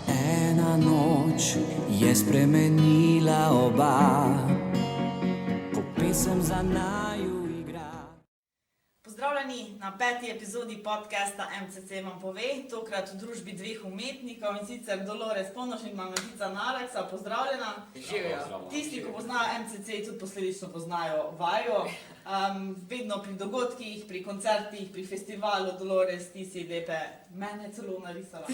Ena noč je spremenila oba, ko pesem za naju igra. Pozdravljeni na 5. epizodi podcasta MCC vam pove, tokrat v družbi dveh umetnikov, in sicer Dolores Ponoš in Matica Naraksa. Pozdravljena. Tisti, ki poznajo MCC, tudi posledično poznajo vaju. Vedno pri dogodkih, pri koncertih, pri festivalu. Dolores, ti si lepe, mene celo narisala.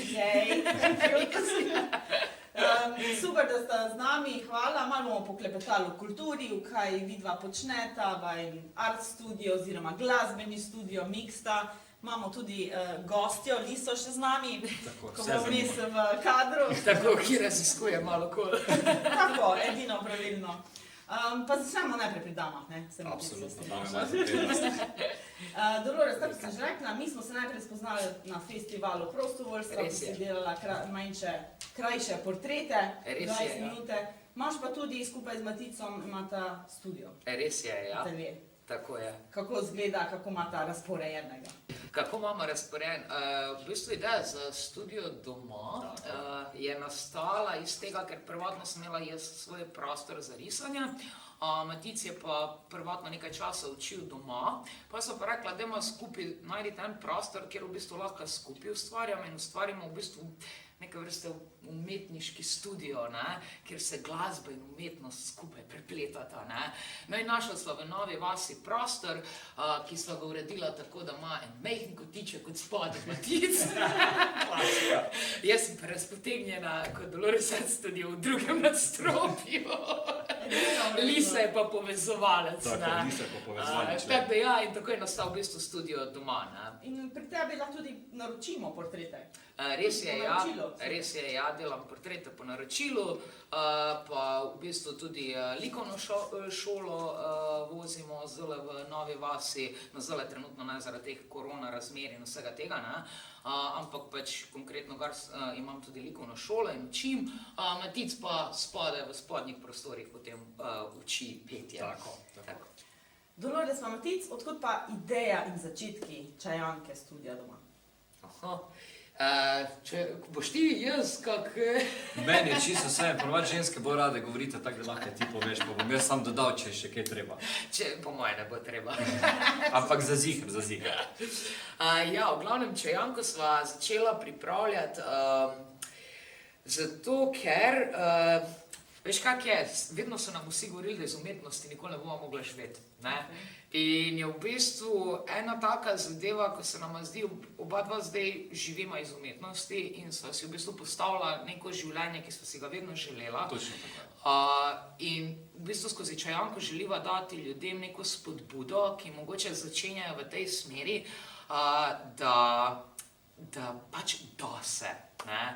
Super, da sta z nami, hvala. Malo bomo poklepetali o kulturi, v kaj vidva počneta, vajen art studio oziroma glasbeni studio Mixta. Imamo tudi gostjo, Liso še z nami, ko bomo res v kadru. Tako, ki raziskuje malo kol. Tako, edino pravilno. Pa začnemo najprej pri damah, ne? Absolutno, Dolores, tako sem že rekla, mi smo se najprej spoznali na festivalu Prostovoljstva, ki si delala manjše, krajše portrete, 20 minute. Imaš pa tudi skupaj z Maticom imata studio. Res je, ja. Atelier. Tako je. Kako izgleda, kako imata razporejenega? Kako imamo razporejen? V bistvu ideja za studio doma je nastala iz tega, ker prvotno sem imela jaz svoj prostor za risanje. Matic je pa prvotno nekaj časa učil doma, pa so pa rekla, da ima skupaj najti en prostor, kjer v bistvu lahko skupaj ustvarjamo in ustvarimo v bistvu neke vrste umetniški studio, ne, kjer se glasba in umetnost skupaj prepletata. Ne. No in našla sva v Novi vasi prostor, ki sva ga uredila tako, da ima en majhen kotiček od spodaj Matic. Jaz sem pa razpotegnjena kot Dolores studio v drugem nadstropju. Lisa je pa povezovalec. Tako, Lisa je pa povezovalec. Tako da ja, in tako je nastal v bistvu studio doma. Ne. In pri tebi lahko tudi naročimo portrete. Res je, ja, delam portrete po naročilu, pa v bistvu tudi likovno šolo vozimo zdaj v Novi vasi, no zdaj trenutno ne zaradi teh korona razmer in vsega tega, ne, ampak pač konkretno imam tudi likovno šolo in učim, Matic pa spode v spodnjih prostorih potem uči petje. Tako. Dolores pa Matic, odkot pa ideja in začetki Čajanke studia doma? Če boš ti jaz, kak... Meni je čisto vse, prvač ženske bolj rade govorite, tako da lahko ti poveš, pa bom jaz sam dodal, če je še kaj treba. Po moje ne bo treba. Ampak za ziher. Ja, v glavnem Čajanko sva začela pripravljati, zato ker, veš kak je, vedno so nam vsi govorili, da iz umetnosti nikoli ne bomo mogli živeti, ne? In je v bistvu ena taka zadeva, ko se nama zdi, oba dva zdaj živima iz umetnosti in sva si v bistvu postavila neko življenje, ki sva si ga vedno želela. Točno tako. In v bistvu skozi Čajanko želiva dati ljudem neko spodbudo, ki mogoče začenjajo v tej smeri, da pač da se, ne?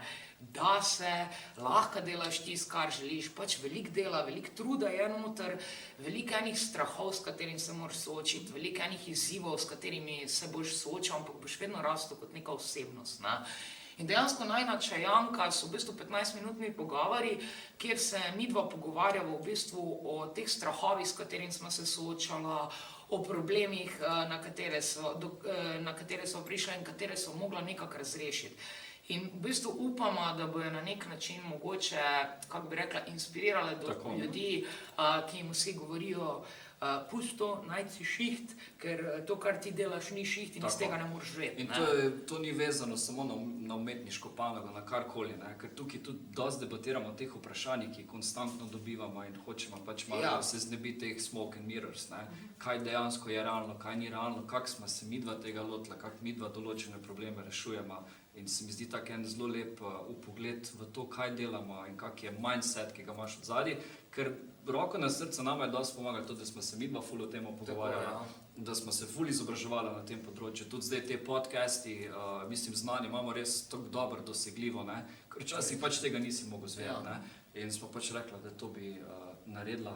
Da se, lahko delaš tisto, kar želiš, pač veliko dela, veliko truda je noter, veliko enih strahov, s katerimi se moraš soočiti, veliko enih izzivov, s katerimi se boš soočal, ampak boš vedno rastel kot neka osebnost, ne. In dejansko najina Čajanka so v bistvu 15-minutni pogovori, kjer se midva pogovarjava v bistvu o teh strahovih, s katerimi smo se soočala, o problemih, na katere so prišla in katere so mogla nekako razrešiti. In v bistvu upamo, da bojo na nek način mogoče, kako bi rekla, inspirirale do ljudi, ki jim vsi govorijo, pusti to, najdi si šiht, ker to, kar ti delaš, ni šiht in iz tega ne moreš živeti. In to ni vezano samo na umetniško panogo, na karkoli, ne? Ker tukaj tudi dosti debatiramo o teh vprašanjih, ki konstantno dobivamo in hočemo pač malo se znebiti teh smoke and mirrors, ne? Kaj dejansko je realno, kaj ni realno, kako smo se midva tega lotila, kako midva določene probleme rešujemo. In se mi zdi tak en zelo lep vpogled v to, kaj delamo in kak je mindset, ki ga imaš od zadaj, ker roko na srce nama je dosti pomagalo to, da smo se midva ful o tem pogovarjali, da smo se ful izobraževali na tem področju. Tudi zdaj te podcasti, mislim, znanje imamo res tako dobro dosegljivo, ne? Ker včasih pač tega nisi mogel zvedeti, ne? In smo pač rekla, da to bi naredila.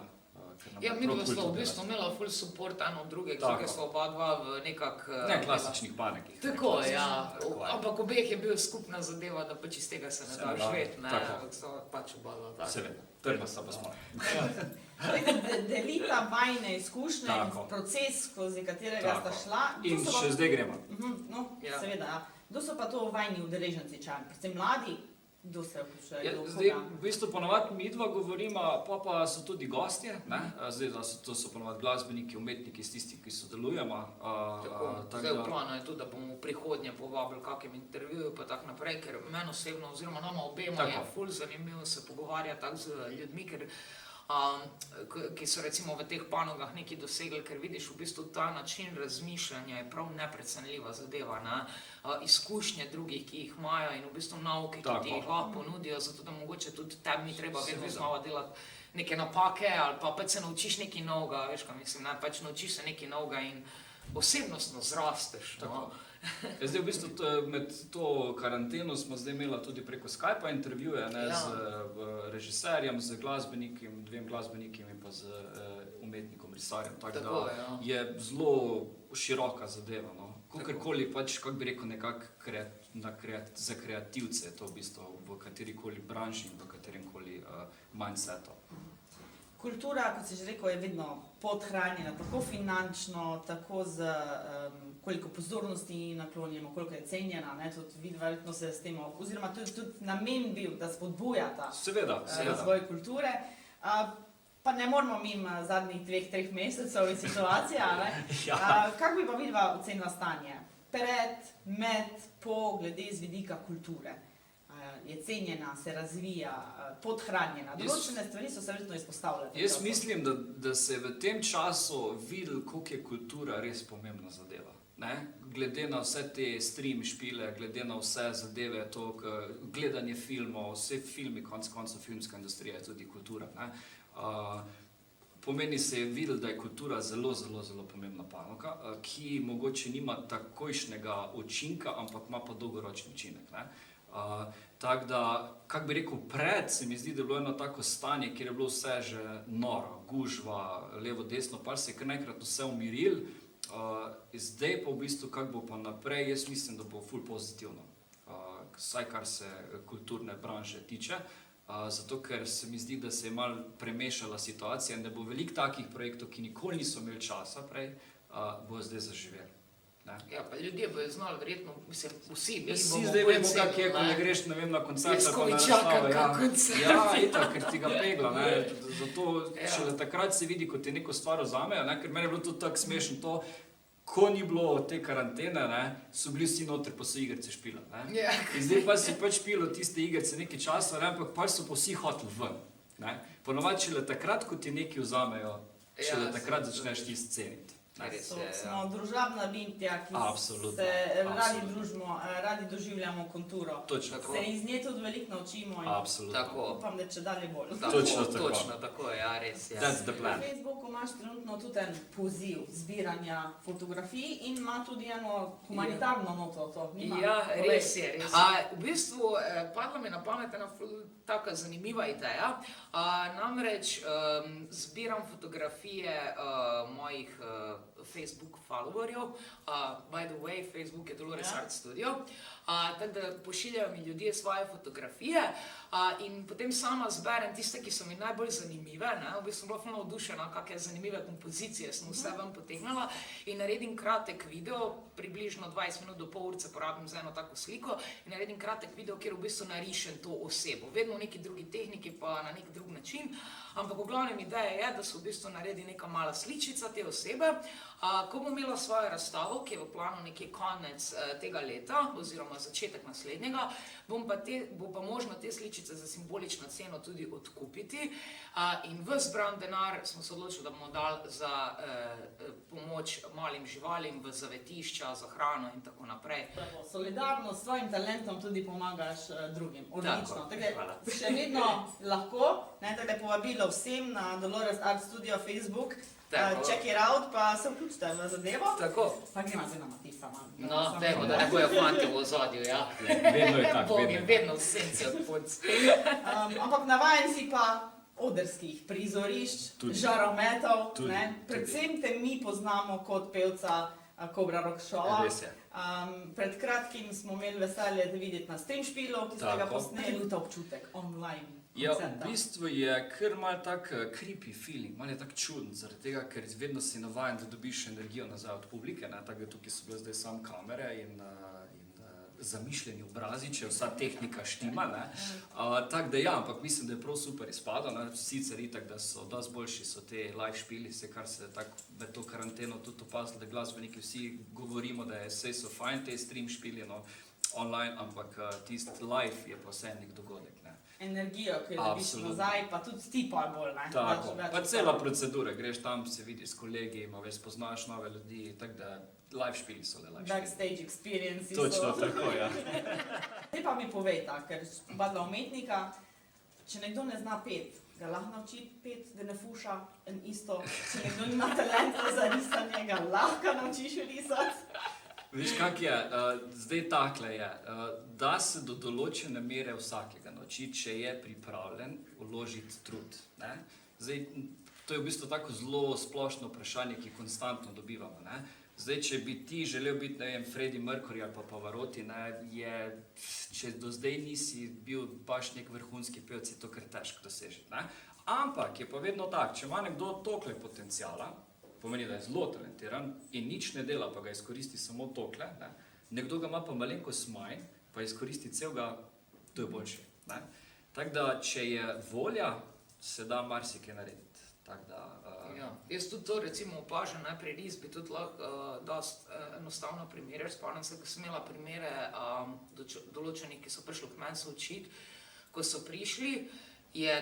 Ja, midva smo v bistvu imela ful support eno od druge, ker smo oba dva v nekak... Ne klasičnih panikih. Tako, ja. Ampak obeh je bil skupna zadeva, da pač iz tega se ne da živeti, ne? So pač oba dva tako. Seveda, trdno sta pa smo. Delita vajne izkušnje in proces, skozi katerega sta šla. In še zdaj gremo. No, seveda, ja. Kdo so pa to vajni udeleženci Čajanke? Predvsem mladi? Kdo se vključuje? Ja, Kdo, zdaj, koga? v bistvu ponovadi midva govorimo, pa so tudi gostje, ne? Zdaj, to so ponovadi glasbeniki, umetniki, tisti, ki sodelujemo. Zdaj v planu je tudi, da bomo v prihodnje povabili kakem intervjuju pa tak naprej, ker meni osebno oziroma nama obema je ful zanimivo se pogovarjati tako z ljudmi, ki so recimo v teh panogah nekaj dosegli, ker vidiš v bistvu ta način razmišljanja je prav neprecenljiva zadeva, ne? Izkušnje drugih, ki jih imajo in v bistvu nauke, ki ti jih lahko ponudijo, zato da mogoče tudi tebi ni treba vedno znova delati neke napake ali pa pač se naučiš nekaj novega, veš kaj mislim, ne? Pač naučiš se nekaj novega in osebnostno zrasteš. No? Zdaj v bistvu med to karanteno smo zdaj imeli tudi preko Skypa intervjuje, ne, z režiserjem, z glasbenikom, 2 glasbenikom in pa z umetnikom, risarjem, tako da je zelo široka zadeva, no. Kakorkoli pač, kako bi rekel, nekako za kreativce je to v bistvu v katerikoli branži in v kateremkoli mindsetu. Kultura, kot si že rekel, je vedno podhranjena, tako finančno, tako z koliko pozornosti naklonjeno, koliko je cenjena, ne, tudi vidi, verjetno se s tem, oziroma tudi namen bil, da spodbujata razvoj kulture. Pa ne moramo mimo zadnjih 2-3 mesecev in situacija, ne. Kako bi pa vidva ocenila stanje? Pred, med, po, glede z vidika kulture? Je cenjena, se razvija, podhranjena. Določene stvari so se verjetno izpostavljale. Jaz mislim, da se je v tem času videlo, koliko je kultura res pomembna zadeva. Ne? Glede na vse te stream špile, glede na vse zadeve, to gledanje filmov, vse filmi, konec koncev filmska industrija je tudi kultura. Ne? Pomeni se je videlo, da je kultura zelo, zelo, zelo pomembna panoga, ki mogoče nima takojšnjega učinka, ampak ima pa dolgoročni učinek. Ne? Tako da, kako bi rekel, pred se mi zdi, da je bilo eno tako stanje, kjer je bilo vse že noro, gužva, levo, desno, pa se je kar naenkrat vse umiril. Zdaj pa v bistvu, kako bo pa naprej, jaz mislim, da bo ful pozitivno, vsaj kar se kulturne branže tiče, zato ker se mi zdi, da se je malo premešala situacija in da bo veliko takih projektov, ki nikoli niso imeli časa prej, bo zdaj zaživeli. Ja, pa ljudje bojo znali, verjetno, mislim, vsi mi bomo zdaj vemo, kak je, ko ne greš, ne vem, na koncert, pa na razstavo. Ja, itak, ker ti ga pegla, ne, zato šele takrat se vidi, ko ti neko stvar vzamejo, ne, ker meni je bilo tudi tako smešno to, ko ni bilo te karantene, ne, so bili vsi notri, pa so igrice špila, ne. In zdaj pa si pač špilo tiste igrice nekaj časa, ne, ampak pač so pa vsi hoteli ven, ne. Ponovadi šele takrat, ko ti nekaj vzamejo, šele takrat začneš ti ceniti. Smo družabna bitja, ki se radi družimo, radi doživljamo kulturo. Se iz nje tudi veliko naučimo in upam, da če dalje bolj. Točno tako, ja, res. That's the plan. Na Facebooku imaš trenutno tudi en poziv zbiranja fotografij in ima tudi eno humanitarno noto. Ja, res je. V bistvu padla mi na pamet ena taka zanimiva ideja. Namreč zbiram fotografije mojih Facebook followerjev, by the way, Facebook je Dolores Art Studio, tako da pošiljajo mi ljudje svoje fotografije in potem sama zberem tiste, ki so mi najbolj zanimive, ne, v bistvu sem bila ful navdušena, kakšne zanimive kompozicije sem vse ven potegnila in naredim kratek video, približno 20 minut do pol urce porabim za eno tako sliko in naredim kratek video, kjer v bistvu narišem to osebo, vedno v neki drugi tehniki pa na nek drug način, ampak v glavnem ideja je, da se v bistvu naredi neka mala sličica te osebe. Ko bom imela svojo razstavo, ki je v planu nekje konec tega leta oziroma začetek naslednjega, bo pa možno te sličice za simbolično ceno tudi odkupiti in ves zbran denar smo se odločili, da bomo dali za pomoč malim živalim v zavetišča, za hrano in tako naprej. Solidarno s svojim talentom tudi pomagaš drugim. Odlično. Še vedno lahko, tako da povabilo vsem na Dolores Art Studio Facebook, check it out, pa se vključite v zadevo. Tako. Pa gremo zdaj na Matisa. No, dajmo, da ne bojo fanti v ozadju, ja. Vedno je tako, vedno v senci od punc. Ampak navajen si pa odrskih prizorišč, žarometov, predvsem te mi poznamo kot pevca Cobra Rock Showa. Pred kratkim smo imeli veselje videti na stream špilu, ki ste ga posneli, ta občutek online. Ja, v bistvu je kar malo tak creepy feeling, malo je tak čuden, zaradi tega, ker vedno si navajen, da dobiš energijo nazaj od publike, tako da tukaj so bile zdaj samo kamere in zamišljeni obrazi, če vsa tehnika štima, ne. Tako da ja, ampak mislim, da je prav super izpadlo, ne. Sicer itak, da so dosti boljši so te live špili, se kar se tako med to karanteno tudi opazilo, da glasbeniki vsi govorimo, da je vse so fajn te stream špili, no, online, ampak tisti live je pa vse nek dogodek, ne. Energijo, ki jo dobiš nazaj, pa tudi ti pa bolj, ne? Tako, pa cela procedura, greš tam, se vidiš s kolegi, spoznaš nove ljudi, tako da live špili so le live špili. Backstage experience. Točno tako, ja. Zdaj pa mi povejta, ker oba dva umetnika, če nekdo ne zna pet, ga lahko nauči pet, da ne fuša in isto, če nekdo nima talenta za risanje, ga lahko naučiš risati. Veš, kak je, zdaj takle je, da se do določene mere vsakega nauči, če je pripravljen vložiti trud, ne. Zdaj, to je v bistvu tako zelo splošno vprašanje, ki konstantno dobivamo, ne. Zdaj, če bi ti želel biti, ne vem, Freddie Mercury ali pa Pavarotti, ne, če do zdaj nisi bil baš nek vrhunski pevec, je to kar težko dosežeti, ne. Ampak je pa vedno tak, če ima nekdo toliko potenciala, pomeni, da je zelo talentiran in nič ne dela, pa ga izkoristi samo tokle, ne. Nekdo ga ima pa malenkost manj, pa izkoristi celega, to je boljše, ne. Tako da, če je volja, se da marsikaj narediti. Tako da... Ja, jaz tudi to recimo opažam, najprej res bi tudi lahko dosti enostavno primere. Spomnim se, ko sem imela primere določenih, ki so prišli k meni se učiti, ko so prišli,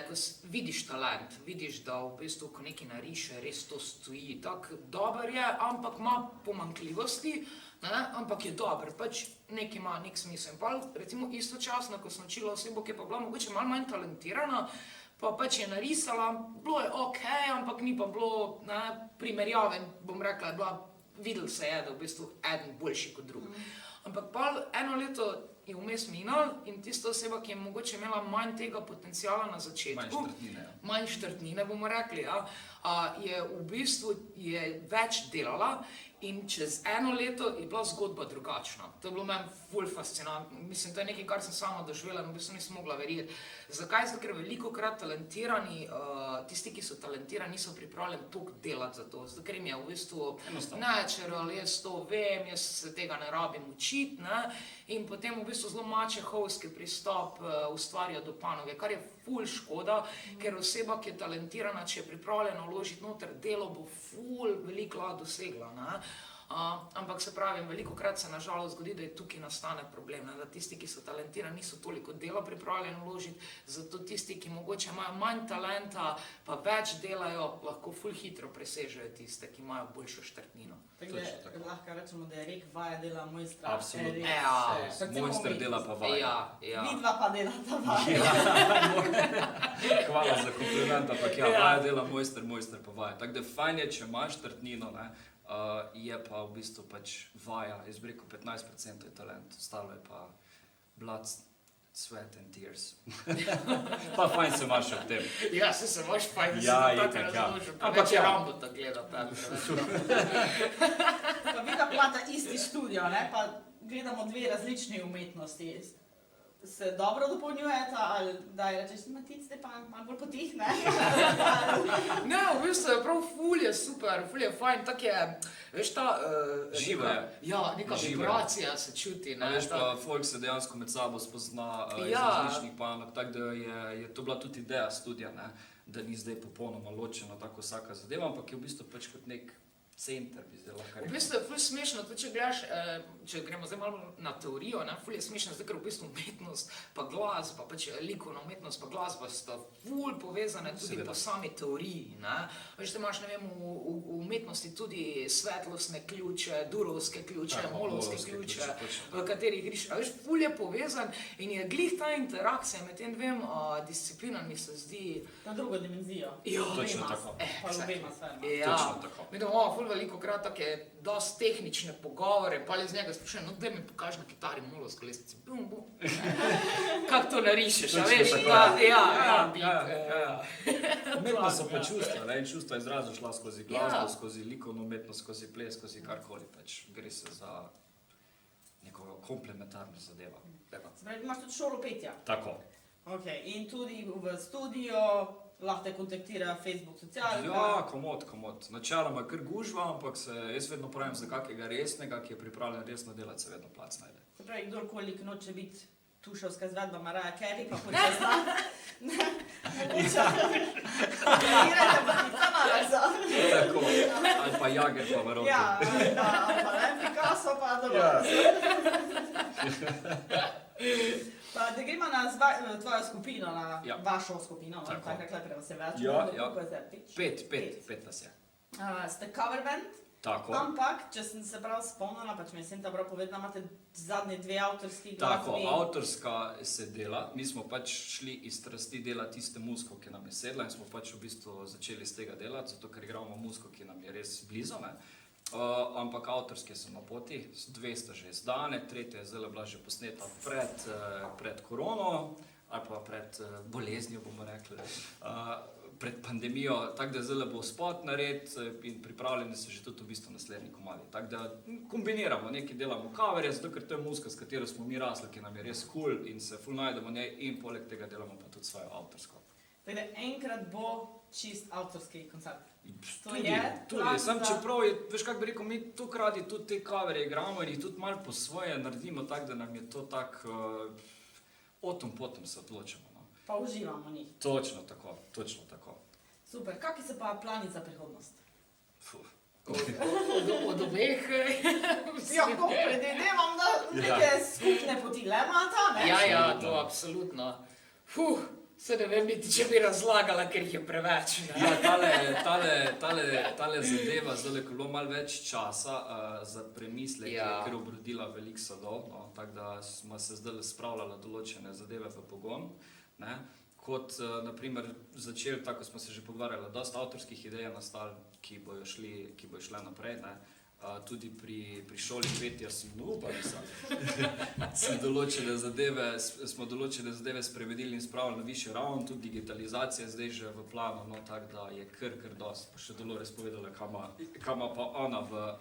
ko vidiš talent, vidiš, da v bistvu, ko nekaj nariše, res to stoji. Tako dober je, ampak ima pomanjkljivosti, ne, ampak je dober, pač nekaj ima nek smisel. In pa recimo istočasno, ko sem učila osebo, ki je pa bila mogoče malo manj talentirana, pa pač je narisala, bilo je okej, ampak ni pa bilo, ne, primerjave, bom rekla, videl se je, da v bistvu eden boljši kot drug. Ampak pa eno leto je vmes minal in tista oseba, ki je mogoče imela manj tega potenciala na začetku, manj štartnine, bomo rekli, ja, je v bistvu več delala in čez eno leto je bila zgodba drugačna. To je bilo meni ful fascinantno. Mislim, to je nekaj, kar sem sama doživela in v bistvu nisem mogla verjeti. Zakaj? Zato, ker velikokrat talentirani, tisti, ki so talentirani, niso pripravljeni toliko delati za to. Zato, ker jim je v bistvu natural, jaz to vem, jaz se tega ne rabim učiti, ne, in potem v bistvu zelo mačehovski pristop ustvarja do panoge, kar je ful škoda, ker oseba, ki je talentirana, če je pripravljena vložiti noter delo, bo ful veliko lahko dosegla, ne. Ampak se pravim, velikokrat se nažalost zgodi, da je tukaj nastane problem, ne, da tisti, ki so talentirani, niso toliko dela pripravljeni vložiti, zato tisti, ki mogoče imajo manj talenta, pa več delajo, lahko ful hitro presežejo tiste, ki imajo boljšo štartnino. Tako lahko rečemo, da je rek vaja dela mojstra. Absolutno. Mojster dela pa vaja. Vidva pa delata vaja. Hvala za kompliment, ampak ja, vaja dela mojster, mojster pa vaja. Tako da fajn je, če imaš štartnino, ne, je pa v bistvu pač vaja, jaz bi rekel 15% je talent, ostalo je pa blood, sweat and tears. Pa fajn se imaš ob tem. Ja, se imaš fajn, da se tako razložil, pa več je ravno da gleda Pa vi da imate isti studio, ne, pa gledamo dve različni umetnosti. Se dobro dopolnjujeta, ali da je rečeš, Matic, zdaj pa malo bolj potih, ne? Ne, v bistvu je prav ful je super, ful je fajn, tak je, veš ta... Živo je. Ja, neka vibracija se čuti, ne? Veš pa, folk se dejansko med sabo spozna iz različnih panog, tako da je to bila tudi ideja studija, ne? Da ni zdaj popolnoma ločeno tako vsaka zadeva, ampak je v bistvu pač kot nek center, bi zdaj lahko rekel. V bistvu je ful smešno, tudi če gledaš, če gremo zdaj malo na teorijo, ne, ful je smešno, zdaj, ker v bistvu umetnost pa glasba, pač likovna umetnost pa glasba sta ful povezane tudi po sami teoriji, ne. Veš, da imaš, ne vem, v umetnosti tudi svetlostne ključe, durovske ključe, molovske ključe, v katerih griš, a veš, ful je povezan in je glih ta interakcija med tem dvem disciplinami se zdi... Na drugo dimenzijo. Ja, točno tako. Pa obema sferma. Ja, točno tako. Mi ful velikokrat take dosti tehnične pogovore, pa iz njega sprašujem, no daj mi pokaži na kitari molovsko lestvico, bum, bum. Kako to narišeš, a veš? Umetnost so pa čustva, ne, in čustva izraza šla skozi glasbo, skozi likovno umetnost, skozi ples, skozi karkoli, pač gre se za neko komplementarno zadevo. Zdaj, imaš tudi šolo petja. Tako. Ok, in tudi v studio lahko te kontaktirajo Facebook socialka. Ja, komod. Načeloma kar gužva, ampak jaz vedno pravim za kakega resnega, ki je pripravljen resno delati, se vedno plac najde. Se pravi, kdorkoli noče biti tušovska izvedba Mariah Carey, pa počasna. Mogoče kontaktirajte pa Tica Naraksa. Tako, ali pa Jager pa Maroki. Ja, ali pa ne Picasso, pa dobro. Ja. Pa da gremo na tvojo skupino, na vašo skupino, tako rekla, treba se več. Ja. Pet nas je. Ste cover band? Tako. Ampak, če sem se prav spomnila, pač mi je sem ta prav povedala, imate zadnji 2 avtorski Tako, glasbi. avtorska se dela, mi smo pač šli iz strasti delati tiste muziko, ki nam je sedla in smo pač v bistvu začeli z tega delati, zato ker igramo muziko, ki nam je res blizu, ne. Ampak avtorske so na poti, 2 sta že izdane, 3 je zdaj bila že posneta pred korono, ali pa pred boleznijo, bomo rekli, pred pandemijo, tako da zdaj bo spot nared in pripravljeni so že tudi v bistvu naslednji komadi. Tako da kombiniramo, nekaj delamo coverje, zato ker to je muzika, s katero smo mi rasli, ki nam je res cool in se ful najdemo njej in poleg tega delamo pa tudi svojo avtorsko. Tako da enkrat bo čist avtorski koncert. Tudi, sam čeprav je, veš kak bi rekel, mi tukaj radi tudi te coverje igramo in jih tudi malo po svoje naredimo, tako da nam je to tako, potom se odločimo. Pa uživamo njih. Točno tako. Super, kakvi so pa plani za prihodnost? Od obeh. Ja, to predvidevam, da neke skupne poti le imata, ne? Ja, to absolutno. Se ne vem niti, če bi razlagala, ker jih je preveč. Ja, tale zadeva, zdaj ko je bilo malo več časa za premislek, je kar obrodila veliko sadov, tako da smo se zdaj spravljala določene zadeve v pogon. Kot naprimer začeli, tako smo se že pogovarjali, dosta avtorskih idej je nastalo, ki bojo šle naprej. Tudi pri šoli petja smo določene zadeve spremenili in spravili na višjo raven, tudi digitalizacija je zdaj že v planu, tako da je kar dosti. Pa še Dolores povedala, kaj ima pa ona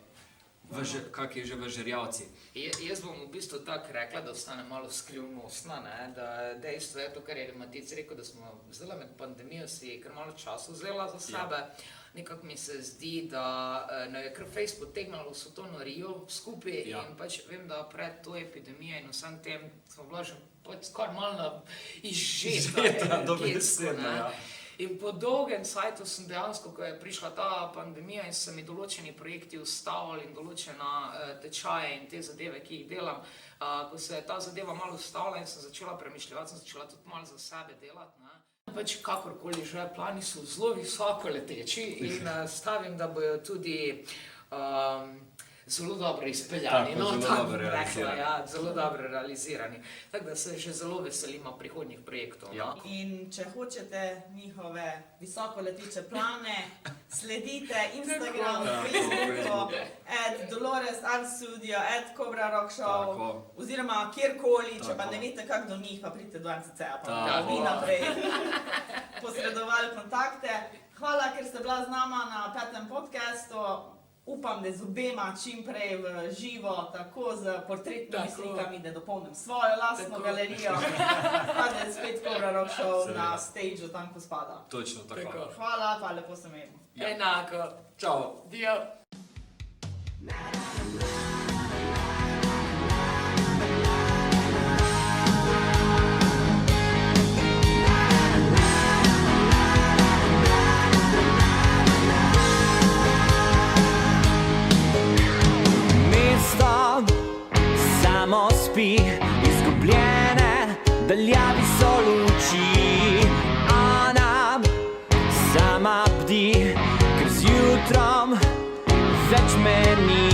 kak je že v žerjavci. Jaz bom v bistvu tako rekla, da ostane malo skrivnostna, da dejstvo je to, kar je Matic rekel, da smo zdaj med pandemijo si kar malo časa vzela za sebe. Nekako mi se zdi, da je kar Facebook potegnalo vso to norijo skupaj in pač vem, da pred to epidemijo in vsem tem smo bila že skoraj malo izžeta energetsko. In po dolgem sajtu sem dejansko, ko je prišla ta pandemija in so mi določeni projekti ustavili in določena tečaje in te zadeve, ki jih delam, ko se je ta zadeva malo ustavila in sem začela premišljati, sem začela tudi malo za sebe delati. Pač kakorkoli že, plani so zelo visoko leteči in stavim, da bojo tudi zelo dobro izpeljani, zelo dobro realizirani. Tako da se že zelo veselimo prihodnjih projektov. In če hočete njihove visoko leteče plane, sledite Instagram, Facebooku, @DoloresArtStudio, @CobraRockShow, oziroma kjerkoli, če pa ne veste kak do njih, pa pridite do MCC-a, pa mi naprej posredovali kontakte. Hvala, ker ste bila z nama na 5. podcastu. Upam, da z obema čim prej v živo, tako z portretnimi slikami, da dopolnim svojo lastno galerijo, pa da je spet Cobra Rock Show na stageu tam, ko spada. Točno tako. Hvala, pa lepo se imejmo. Enako. Čau. Dio. Samo spi, izgubljene daljavi so luči. Ona sama bdi, ker z jutrom več me ni.